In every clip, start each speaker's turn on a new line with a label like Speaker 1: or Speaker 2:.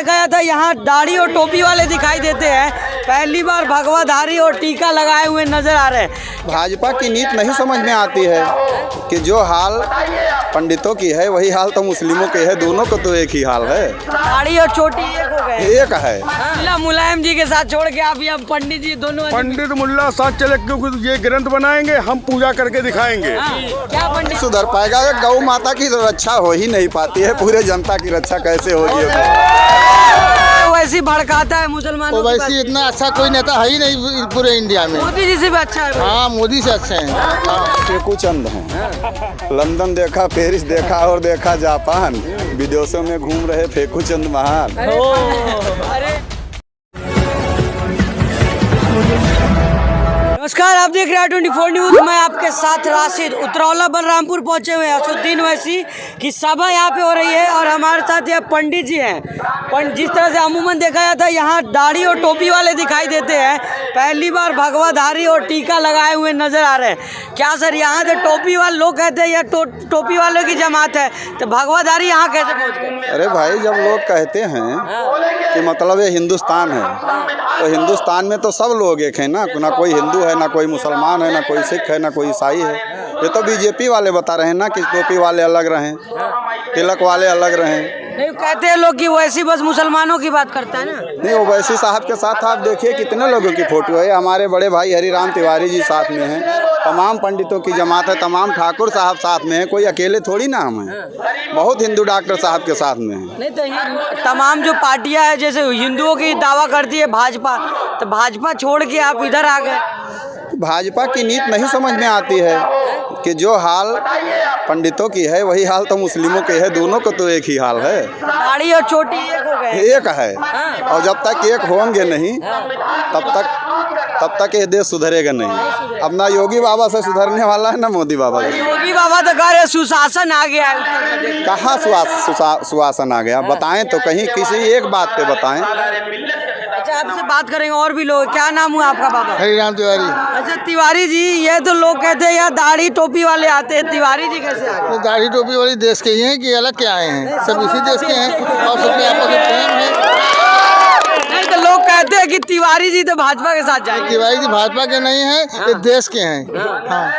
Speaker 1: देखा जाता है यहाँ दाढ़ी और टोपी वाले दिखाई देते हैं। पहली बार भगवाधारी और टीका लगाए हुए नजर आ रहे हैं।
Speaker 2: भाजपा की नीति नहीं समझ में आती है कि जो हाल पंडितों की है वही हाल तो मुस्लिमों के है। दोनों को तो एक ही हाल है।
Speaker 1: दाढ़ी और चोटी एक हो गए,
Speaker 2: एक है।
Speaker 1: मुल्ला मुलायम जी के साथ छोड़ के आप ये पंडित जी दोनों
Speaker 3: पंडित मुल्ला साथ चले, क्योंकि ये ग्रंथ बनाएंगे, हम पूजा करके दिखाएंगे।
Speaker 1: क्या पंडित
Speaker 2: सुधर पाएगा? गौ माता की रक्षा हो ही नहीं पाती है, पूरे जनता की रक्षा कैसे होगी?
Speaker 1: वैसी भड़काता है मुसलमानों।
Speaker 4: वैसे इतना अच्छा कोई नेता है ही नहीं पूरे इंडिया में।
Speaker 1: मोदी जी से भी अच्छा है।
Speaker 4: हाँ, मोदी से अच्छे हैं।
Speaker 2: फेकू चंद हैं। लंदन देखा, पेरिस देखा और देखा जापान। विदेशों में घूम रहे फेकू चंद महान।
Speaker 1: अरे नमस्कार, आप देख रहे हैं 24 न्यूज। मैं आपके साथ राशिद। उतरौला बलरामपुर पहुंचे हुए हैं। असुद्दीन ओवैसी की सभा यहाँ पे हो रही है और हमारे साथ यह पंडित जी हैं। जिस तरह से अमूमन देखा जाता है यहाँ दाढ़ी और टोपी वाले दिखाई देते हैं। पहली बार भगवाधारी और टीका लगाए हुए नजर आ रहे हैं। क्या सर यहाँ से टोपी वाले लोग कहते हैं या टोपी वालों की जमात है, तो भगवाधारी यहाँ कैसे पहुँच गए?
Speaker 2: अरे भाई, जब लोग कहते हैं कि मतलब ये हिंदुस्तान है, तो हिंदुस्तान में तो सब लोग एक हैं ना कोई हिंदू है, ना कोई मुसलमान है, ना कोई सिख है, ना कोई ईसाई है। ये तो बीजेपी वाले बता रहे हैं ना कि टोपी वाले अलग रहें, तिलक वाले अलग रहें।
Speaker 1: नहीं, कहते हैं लोग कि वैसी बस मुसलमानों की बात करता है ना।
Speaker 2: नहीं, ओवैसी साहब के साथ आप देखिए कितने लोगों की फोटो है। हमारे बड़े भाई हरिराम तिवारी जी साथ में हैं, तमाम पंडितों की जमात है, तमाम ठाकुर साहब साथ में हैं। कोई अकेले थोड़ी ना हम हैं, बहुत हिंदू डॉक्टर साहब के साथ में हैं।
Speaker 1: नहीं तो तमाम जो पार्टियां हैं, जैसे हिंदुओं की दावा करती है भाजपा, तो भाजपा छोड़ के आप इधर आ गए।
Speaker 2: भाजपा की नीति नहीं समझ में आती है कि जो हाल पंडितों की है वही हाल तो मुस्लिमों के है। दोनों को तो एक ही हाल है।
Speaker 1: दाढ़ी और चोटी एक हो गए,
Speaker 2: एक है। और जब तक एक होंगे नहीं तब तक ये देश सुधरेगा नहीं। अब ना योगी बाबा से सुधरने वाला है ना मोदी बाबा से।
Speaker 1: योगी बाबा तो कह रहे सुशासन आ गया है।
Speaker 2: कहाँ सुशासन आ गया? बताएं तो कहीं, किसी एक बात पे बताएं।
Speaker 1: अच्छा, आपसे बात करेंगे और भी लोग। क्या नाम हुआ आपका बाबा?
Speaker 4: हरिराम तिवारी।
Speaker 1: अच्छा तिवारी जी, ये तो लोग कहते हैं यार दाढ़ी टोपी वाले आते हैं, तिवारी जी कैसे आ गए?
Speaker 4: दाढ़ी टोपी वाली देश के ही हैं कि अलग के आए हैं? सब इसी देश के हैं और सबके आपस में प्रेम है।
Speaker 1: नहीं तो लोग कहते हैं कि तिवारी जी तो भाजपा के साथ जाएंगे।
Speaker 4: तिवारी जी भाजपा के नहीं हैं, ये देश के हैं। हाँ,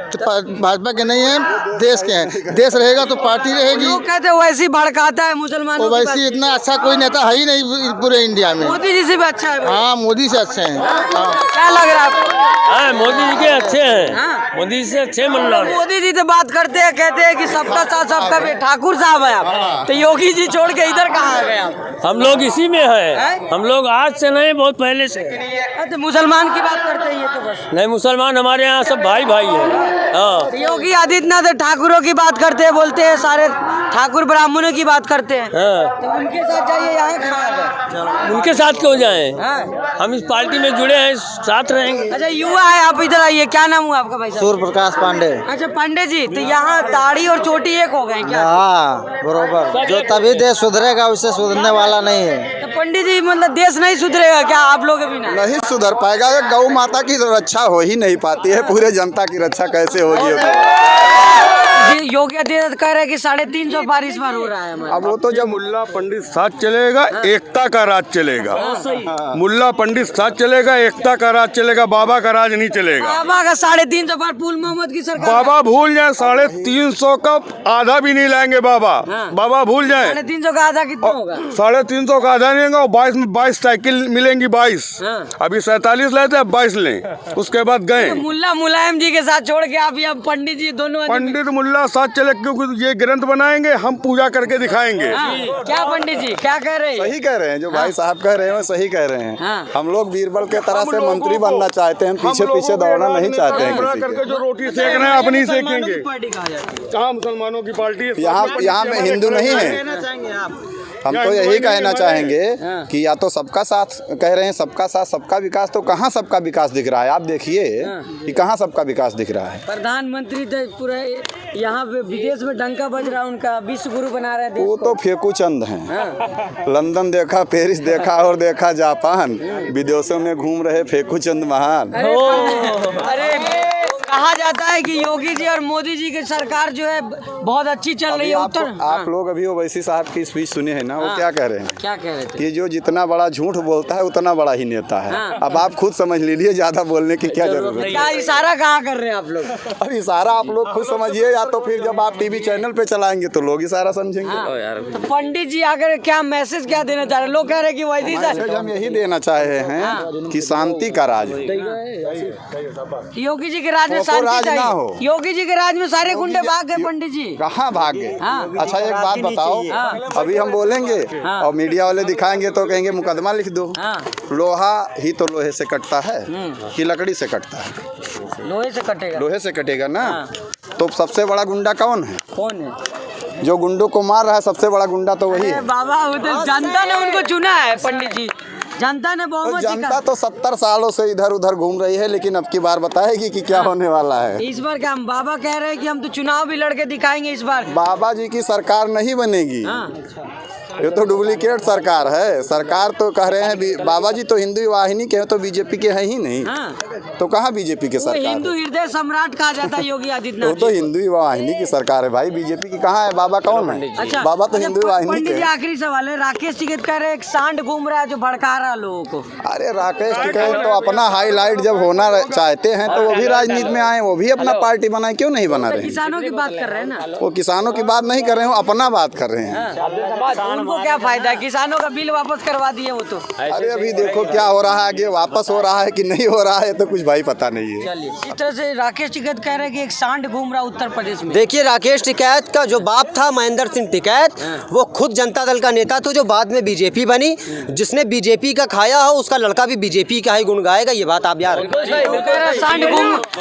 Speaker 4: भाजपा के नहीं हैं, देश के हैं। देश रहेगा तो पार्टी रहेगी।
Speaker 1: लोग कहते हैं वैसी भड़काता है मुसलमानों।
Speaker 4: वैसे इतना अच्छा कोई नेता है ही नहीं पूरे इंडिया में।
Speaker 1: मोदी जी से भी अच्छा है।
Speaker 4: हाँ, मोदी से अच्छे हैं। हाँ।
Speaker 1: क्या लग रहा है आपको?
Speaker 5: हाँ, मोदी जी के अच्छे हैं। मोदी जी से अच्छे मन रहा है।
Speaker 1: मोदी जी तो बात करते हैं, कहते हैं कि सबका साथ सबका भी। ठाकुर साहब है आप, तो योगी जी छोड़ के इधर कहाँ आ गए आप?
Speaker 5: हम लोग इसी में हैं। हम लोग आज से नहीं, बहुत पहले से।
Speaker 1: तो मुसलमान की बात करते हैं ये तो बस।
Speaker 5: नहीं, मुसलमान हमारे यहाँ सब भाई भाई हैं। हाँ,
Speaker 1: योगी आदित्यनाथ ठाकुरों की बात करते हैं, बोलते हैं सारे ठाकुर ब्राह्मणों की बात करते हैं।
Speaker 5: हाँ।
Speaker 1: तो उनके साथ जाइए, यहाँ कहाँ?
Speaker 5: उनके साथ क्यों जाएं?
Speaker 1: हाँ।
Speaker 5: हम इस पार्टी में जुड़े हैं, साथ रहेंगे।
Speaker 1: अच्छा, युवा है आप, इधर आइए। क्या नाम हुआ आपका भाई साहब?
Speaker 4: सूर्य प्रकाश पांडे।
Speaker 1: अच्छा पांडे जी, तो यहाँ दाढ़ी और चोटी एक हो गए क्या?
Speaker 4: हाँ, बरोबर। जो तभी देश सुधरेगा, उससे सुधरने वाला नहीं है।
Speaker 1: तो पंडित जी, मतलब देश नहीं सुधरेगा क्या आप लोग के बिना?
Speaker 2: नहीं सुधर पाएगा। गौ माता की रक्षा हो ही नहीं पाती है, पूरे जनता की रक्षा कैसे होगी?
Speaker 1: योगी आदित्यनाथ कह रहे हैं कि 350 बार इस बार हो रहा है हमारा।
Speaker 3: अब वो तो जब मुल्ला पंडित साथ चलेगा, एकता का राज चलेगा। मुल्ला पंडित साथ चलेगा, एकता का राज चलेगा। बाबा का राज नहीं चलेगा।
Speaker 1: बाबा का 350 बार फूल मोहम्मद की सरकार।
Speaker 3: बाबा भूल जाए, 350 का आधा भी नहीं लाएंगे बाबा। बाबा भूल जाए।
Speaker 1: 350 का आधा कितना होगा?
Speaker 3: 350 का आधा नहीं होगा। 22 में 22 साइकिल मिलेंगी। 22 अभी 47 लेते, अब 22 लें। उसके बाद गए
Speaker 1: मुल्ला मुलायम जी के साथ छोड़ के आप यहाँ पंडित जी दोनों।
Speaker 3: पंडित मुल्ला साथ चले, क्योंकि ये ग्रंथ बनाएंगे, हम पूजा करके दिखाएंगे।
Speaker 1: क्या पंडित जी क्या कह रहे हैं?
Speaker 2: सही कह रहे हैं, जो भाई साहब कह रहे हैं वो सही कह रहे हैं। हम लोग बीरबल के तरह से मंत्री बनना चाहते हैं, पीछे पीछे दौड़ना नहीं चाहते हैं किसी
Speaker 3: करके। जो रोटी सेक रहे हैं अपनी सेकेंगे। कहाँ मुसलमानों की पार्टी है?
Speaker 2: यहाँ में हिंदू नहीं है। हम तो यही कहना चाहेंगे कि या तो सबका साथ कह रहे हैं, सबका साथ सबका विकास, तो कहाँ सबका विकास दिख रहा है? आप देखिए कि कहाँ सबका विकास दिख रहा है।
Speaker 1: प्रधानमंत्री तो पूरे यहाँ पे विदेश में डंका बज रहा है उनका, विश्व गुरु बना रहे हैं।
Speaker 2: वो तो फेकू चंद हैं। लंदन देखा, पेरिस देखा और देखा जापान। विदेशों में घूम रहे फेकू चंद महान।
Speaker 1: अरे कहाँ जा जाता है कि योगी जी और मोदी जी की सरकार जो है बहुत अच्छी चल रही है उत्तर।
Speaker 2: आप लोग अभी ओवैसी साहब की स्पीच सुने हैं ना, वो क्या कह रहे हैं?
Speaker 1: क्या कह रहे थे?
Speaker 2: कि जो जितना बड़ा झूठ बोलता है उतना बड़ा ही नेता है। अब आप खुद समझ लीजिए, ज्यादा बोलने की क्या जरूरत है।
Speaker 1: क्या इशारा कहाँ कर रहे हैं आप लोग?
Speaker 2: अब इशारा आप लोग खुद समझिए, या तो फिर जब आप टीवी चैनल पे चलाएंगे तो लोग इशारा समझेंगे।
Speaker 1: तो पंडित जी आकर क्या मैसेज क्या देना चाह रहे हैं? लोग कह रहे हैं कि वैसी
Speaker 2: मैसेज हम यही देना चाहे हैं कि शांति का राज हो।
Speaker 1: योगी जी के राज में
Speaker 2: वो तो
Speaker 1: शांति
Speaker 2: राज ना
Speaker 1: चाहिए।
Speaker 2: हो।
Speaker 1: योगी जी के राज में सारे गुंडे भाग गए पंडित जी।
Speaker 2: कहाँ भाग गए?
Speaker 1: हाँ।
Speaker 2: अच्छा एक बात बताओ, अभी हम बोलेंगे और मीडिया वाले दिखाएंगे तो कहेंगे मुकदमा लिख दो।
Speaker 1: हाँ।
Speaker 2: लोहा ही तो लोहे से कटता है कि लकड़ी से कटता है?
Speaker 1: लोहे से कटेगा।
Speaker 2: लोहे से कटेगा ना। तो सबसे बड़ा गुंडा कौन है?
Speaker 1: कौन है
Speaker 2: जो गुंडों को मार रहा है, सबसे बड़ा गुंडा तो वही है।
Speaker 1: बाबा, वो तो जनता ने उनको चुना है पंडित जी, जनता ने
Speaker 2: तो
Speaker 1: बहुमत
Speaker 2: जनता तो 70 सालों से इधर उधर घूम रही है, लेकिन अब की बार बताएगी कि क्या होने वाला है।
Speaker 1: इस बार क्या हम बाबा कह रहे हैं कि हम तो चुनाव भी लड़के दिखाएंगे इस बार।
Speaker 2: बाबा जी की सरकार नहीं बनेगी। ये तो डुप्लीकेट सरकार है। सरकार तो कह रहे हैं बाबा जी तो हिंदू वाहिनी के हैं, तो बीजेपी के हैं ही नहीं। तो कहाँ बीजेपी के
Speaker 1: वो
Speaker 2: सरकार
Speaker 1: हिंदू
Speaker 2: है?
Speaker 1: हृदय सम्राट कहा जाता है योगी
Speaker 2: वो
Speaker 1: आदित्यनाथ
Speaker 2: तो
Speaker 1: जी।
Speaker 2: हिंदू वाहिनी की सरकार है भाई, बीजेपी की कहाँ है? बाबा कौन है?
Speaker 1: अच्छा,
Speaker 2: बाबा तो हिंदू वाहिनी
Speaker 1: पंडित
Speaker 2: के
Speaker 1: जी
Speaker 2: हैं।
Speaker 1: आखिरी सवाल है, राकेश टिकैत कह रहे हैं एक सांड घूम रहा है जो भड़का रहा है लोगों को।
Speaker 2: अरे राकेश टिकैत तो अपना हाईलाइट जब होना चाहते हैं तो वो भी राजनीति में आए, वो भी अपना पार्टी बनाए, क्यों नहीं बना रहे हैं?
Speaker 1: किसानों की बात कर रहे हैं ना
Speaker 2: वो किसानों की बात नहीं कर रहे हो, अपना बात कर रहे हैं।
Speaker 1: उनको क्या फायदा है? किसानों का बिल वापस करवा दिए वो तो।
Speaker 2: अरे अभी देखो क्या हो रहा है, आगे वापस हो रहा है कि नहीं हो रहा है तो कुछ भाई पता नहीं है।
Speaker 1: चलिए, इस तरह से राकेश टिकैत कह रहे हैं कि एक सांड घूम रहा है उत्तर प्रदेश में।
Speaker 6: देखिए, राकेश टिकैत का जो बाप था महेंद्र सिंह टिकैत, वो खुद जनता दल का नेता था जो बाद में बीजेपी बनी। जिसने बीजेपी का खाया हो उसका लड़का भी बीजेपी का ही गुण गाएगा, ये बात आप याद रखें।
Speaker 1: वो कह रहा है सांड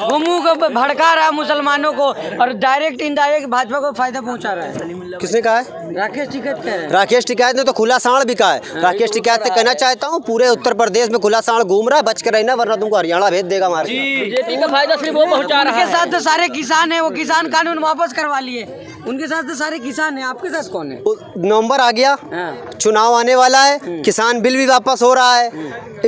Speaker 1: घूमू को भड़का रहा है मुसलमानों को और डायरेक्ट इनडायरेक्ट भाजपा को फायदा पहुंचा रहा है।
Speaker 6: किसने कहा है?
Speaker 1: राकेश टिकैत कह रहे हैं।
Speaker 6: राकेश टिकैत ने तो खुला सांड बिका है। राकेश टिकैत से कहना चाहता हूँ, पूरे उत्तर प्रदेश में खुला सांड घूम रहा है, बच कर रहना वरना तुमको हरियाणा भेज देगा हमारे।
Speaker 5: बीजेपी का फायदा सिर्फ वो पहुंचा रहा
Speaker 1: उनके साथ तो सारे किसान हैं, वो किसान कानून वापस करवा लिए। उनके साथ तो सारे किसान हैं, आपके साथ कौन है?
Speaker 6: नवंबर आ गया, चुनाव आने वाला है, किसान बिल भी वापस हो रहा है,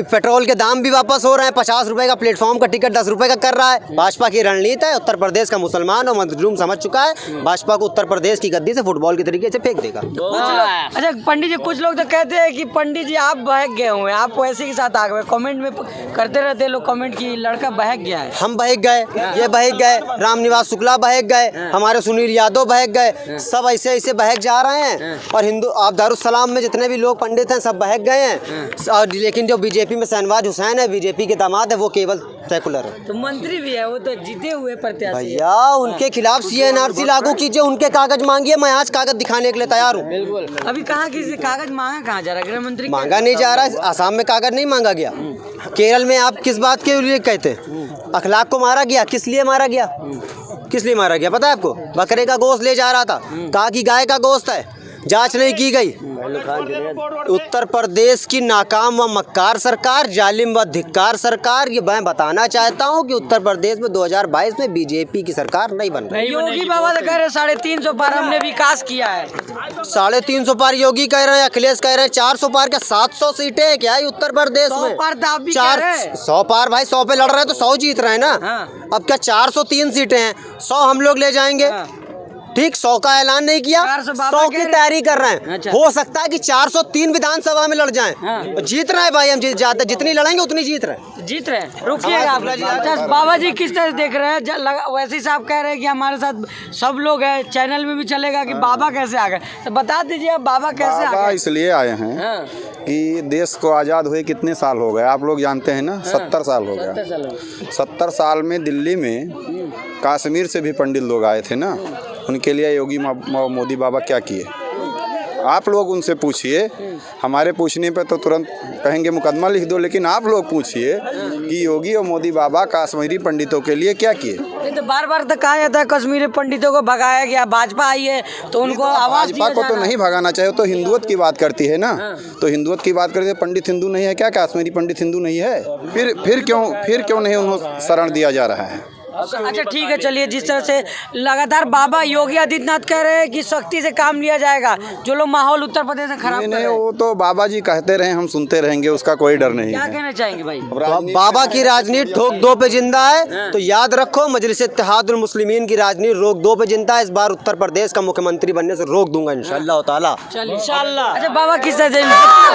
Speaker 6: पेट्रोल के दाम भी वापस हो रहे हैं, 50 रुपए का प्लेटफॉर्म का टिकट 10 रुपए का कर रहा है। भाजपा की रणनीति है, उत्तर प्रदेश का मुसलमान और मजलूम समझ चुका है, भाजपा को उत्तर प्रदेश की गद्दी से फुटबॉल के तरीके से फेंक देगा।
Speaker 1: अच्छा पंडित जी, कुछ लोग तो कहते हैं कि पंडित जी आप बहक गए हुए हैं, आप वैसे के साथ आ गए। कमेंट में करते रहते हैं लोग कमेंट की लड़का बहक गया है।
Speaker 6: हम बहक गए, ये बहक गए, रामनिवास शुक्ला बहक गए, हमारे सुनील यादव बहक गए, सब ऐसे ऐसे बहक जा रहे हैं। और हिंदू आप दारुसलाम में जितने भी लोग पंडित हैं सब बहक गए हैं। और लेकिन जो बीजेपी में शहनवाज हुसैन है, बीजेपी के दामाद है, वो केवल सेकुलर है।
Speaker 1: तो मंत्री भी है, वो तो जीते हुए प्रत्याशी है।
Speaker 6: भैया उनके खिलाफ CNRC लागू कीजिए, उनके कागज मांगिए, मैं आज कागज दिखाने के लिए तैयार हूँ।
Speaker 1: अभी कहाँ किसी कागज मांगा कहाँ जा रहा है? गृह मंत्री
Speaker 6: मांगा नहीं जा रहा है, आसाम में कागज नहीं मांगा गया। केरल में आप किस बात के लिए कहते हैं? अखलाक को मारा गया, किस लिए मारा गया? किस लिए मारा गया पता है आपको? बकरे का गोश्त ले जा रहा था, कहा कि गाय का गोश्त है, जांच नहीं की गई। उत्तर प्रदेश की नाकाम व मक्कार सरकार, जालिम व धिक्कार सरकार। ये मैं बताना चाहता हूँ कि उत्तर प्रदेश में 2022 में बीजेपी की सरकार नहीं बन रही।
Speaker 1: योगी बाबा तो कह रहे 350 पार हमने विकास किया है।
Speaker 6: 350 पार योगी कह रहे हैं, अखिलेश कह रहे हैं 400 पार। क्या 700 सीटें है क्या उत्तर प्रदेश
Speaker 1: 100
Speaker 6: में?
Speaker 1: पार तो आप भी कह रहे हैं।
Speaker 6: 100 पार भाई, 100 पे लड़ रहे हैं तो 100 जीत रहे हैं ना। अब क्या 403 सीटें हैं, 100 हम लोग ले जाएंगे। ठीक, 100 का ऐलान नहीं किया, 100 की तैयारी कर रहे हैं।
Speaker 1: अच्छा।
Speaker 6: हो सकता है कि 403 विधानसभा में लड़ जाएं। जीत रहे हैं भाई, हम ज्यादा जितनी लड़ेंगे उतनी जीत रहे हैं।
Speaker 1: जीत रहे हैं, रुकिएगा आप। अच्छा बाबा जी किस तरह देख रहे हैं? वैसे साहब कह रहे हैं कि हमारे साथ सब लोग हैं, चैनल में भी चलेगा कि बाबा कैसे आ गए, तो बता दीजिए आप बाबा कैसे आ
Speaker 2: बाबा
Speaker 1: गए?
Speaker 2: इसलिए आए हैं कि देश को आज़ाद हुए कितने साल हो गए आप लोग जानते हैं ना? 70 साल हो गया। 70 साल में दिल्ली में कश्मीर से भी पंडित लोग आए थे ना, उनके लिए योगी मोदी बाबा क्या किए? आप लोग उनसे पूछिए। हमारे पूछने पे तो तुरंत कहेंगे मुकदमा लिख दो, लेकिन आप लोग पूछिए कि योगी और मोदी बाबा कश्मीरी पंडितों के लिए क्या किए?
Speaker 1: नहीं तो बार बार तो कहा जाता है कश्मीरी पंडितों को भगाया गया, भाजपा आई है तो उनको आवाज
Speaker 2: भाजपा को तो नहीं भगाना चाहिए, तो हिंदुत्व की बात करती है ना। तो हिंदुत्व की बात करते, पंडित हिंदू नहीं है क्या? कश्मीरी पंडित हिंदू नहीं है? फिर क्यों नहीं उन्हें शरण दिया जा रहा है?
Speaker 1: अच्छा ठीक है, चलिए जिस तरह से लगातार बाबा योगी आदित्यनाथ कह रहे हैं कि सख्ती से काम लिया जाएगा, जो लोग माहौल उत्तर प्रदेश में खराब कर रहे हैं,
Speaker 2: वो तो बाबा जी कहते रहे, हम सुनते रहेंगे, उसका कोई डर नहीं
Speaker 1: क्या
Speaker 2: है।
Speaker 1: कहना चाहेंगे भाई?
Speaker 6: बाबा की राजनीति ठोक दो पे जिंदा है, तो याद रखो मजलिस इत्तेहादुल मुस्लिमीन की राजनीति रोक दो पे जिंदा है। इस बार उत्तर प्रदेश का मुख्यमंत्री बनने से रोक दूंगा इंशाअल्लाह ताला।
Speaker 1: इंशाल्लाह। अच्छा बाबा किस तरह से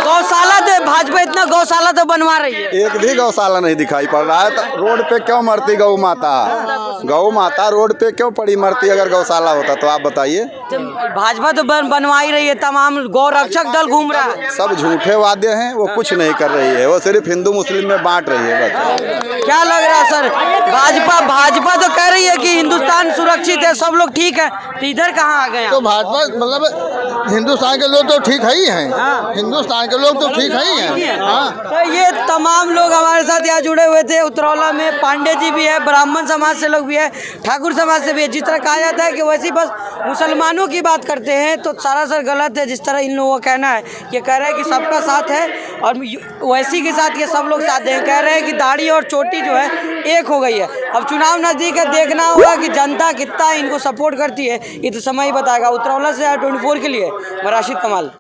Speaker 1: गौशाला तो भाजपा इतना गौशाला तो बनवा रही है,
Speaker 2: एक भी गौशाला नहीं दिखाई पड़ रहा है। तो रोड पे क्यों मरती गौ माता? गौ माता रोड पे क्यों पड़ी मरती? अगर गौशाला होता तो आप बताइए।
Speaker 1: तो भाजपा तो बनवा ही रही है, तमाम गौ रक्षक दल घूम रहा है।
Speaker 2: सब झूठे वादे हैं, वो कुछ नहीं कर रही है, वो सिर्फ हिंदू मुस्लिम में बांट रही है बस।
Speaker 1: क्या लग रहा है सर, भाजपा तो कह रही है कि हिंदुस्तान सुरक्षित है, सब लोग ठीक है, तो इधर कहाँ आ गए?
Speaker 4: तो भाजपा मतलब हिंदुस्तान के लोग तो ठीक है ही हैं, हिंदुस्तान के लोग तो ठीक है ही हैं। हाँ,
Speaker 1: तो ये तमाम लोग हमारे साथ यहाँ जुड़े हुए थे। उतरौला में पांडे जी भी है, ब्राह्मण समाज से लोग भी है, ठाकुर समाज से भी है। जिस तरह कहा जाता है कि वैसे बस मुसलमानों की बात करते हैं तो सरासर गलत है। जिस तरह इन लोगों का कहना है, ये कह रहे हैं कि सबका साथ है और वैसी के साथ ये सब लोग साथ दें। कह रहे हैं कि दाढ़ी और चोटी जो है एक हो गई है। अब चुनाव नज़दीक है, देखना होगा कि जनता कितना इनको सपोर्ट करती है, ये तो समय ही बताएगा। उतरौला से 24 के लिए मैं राशिद कमाल।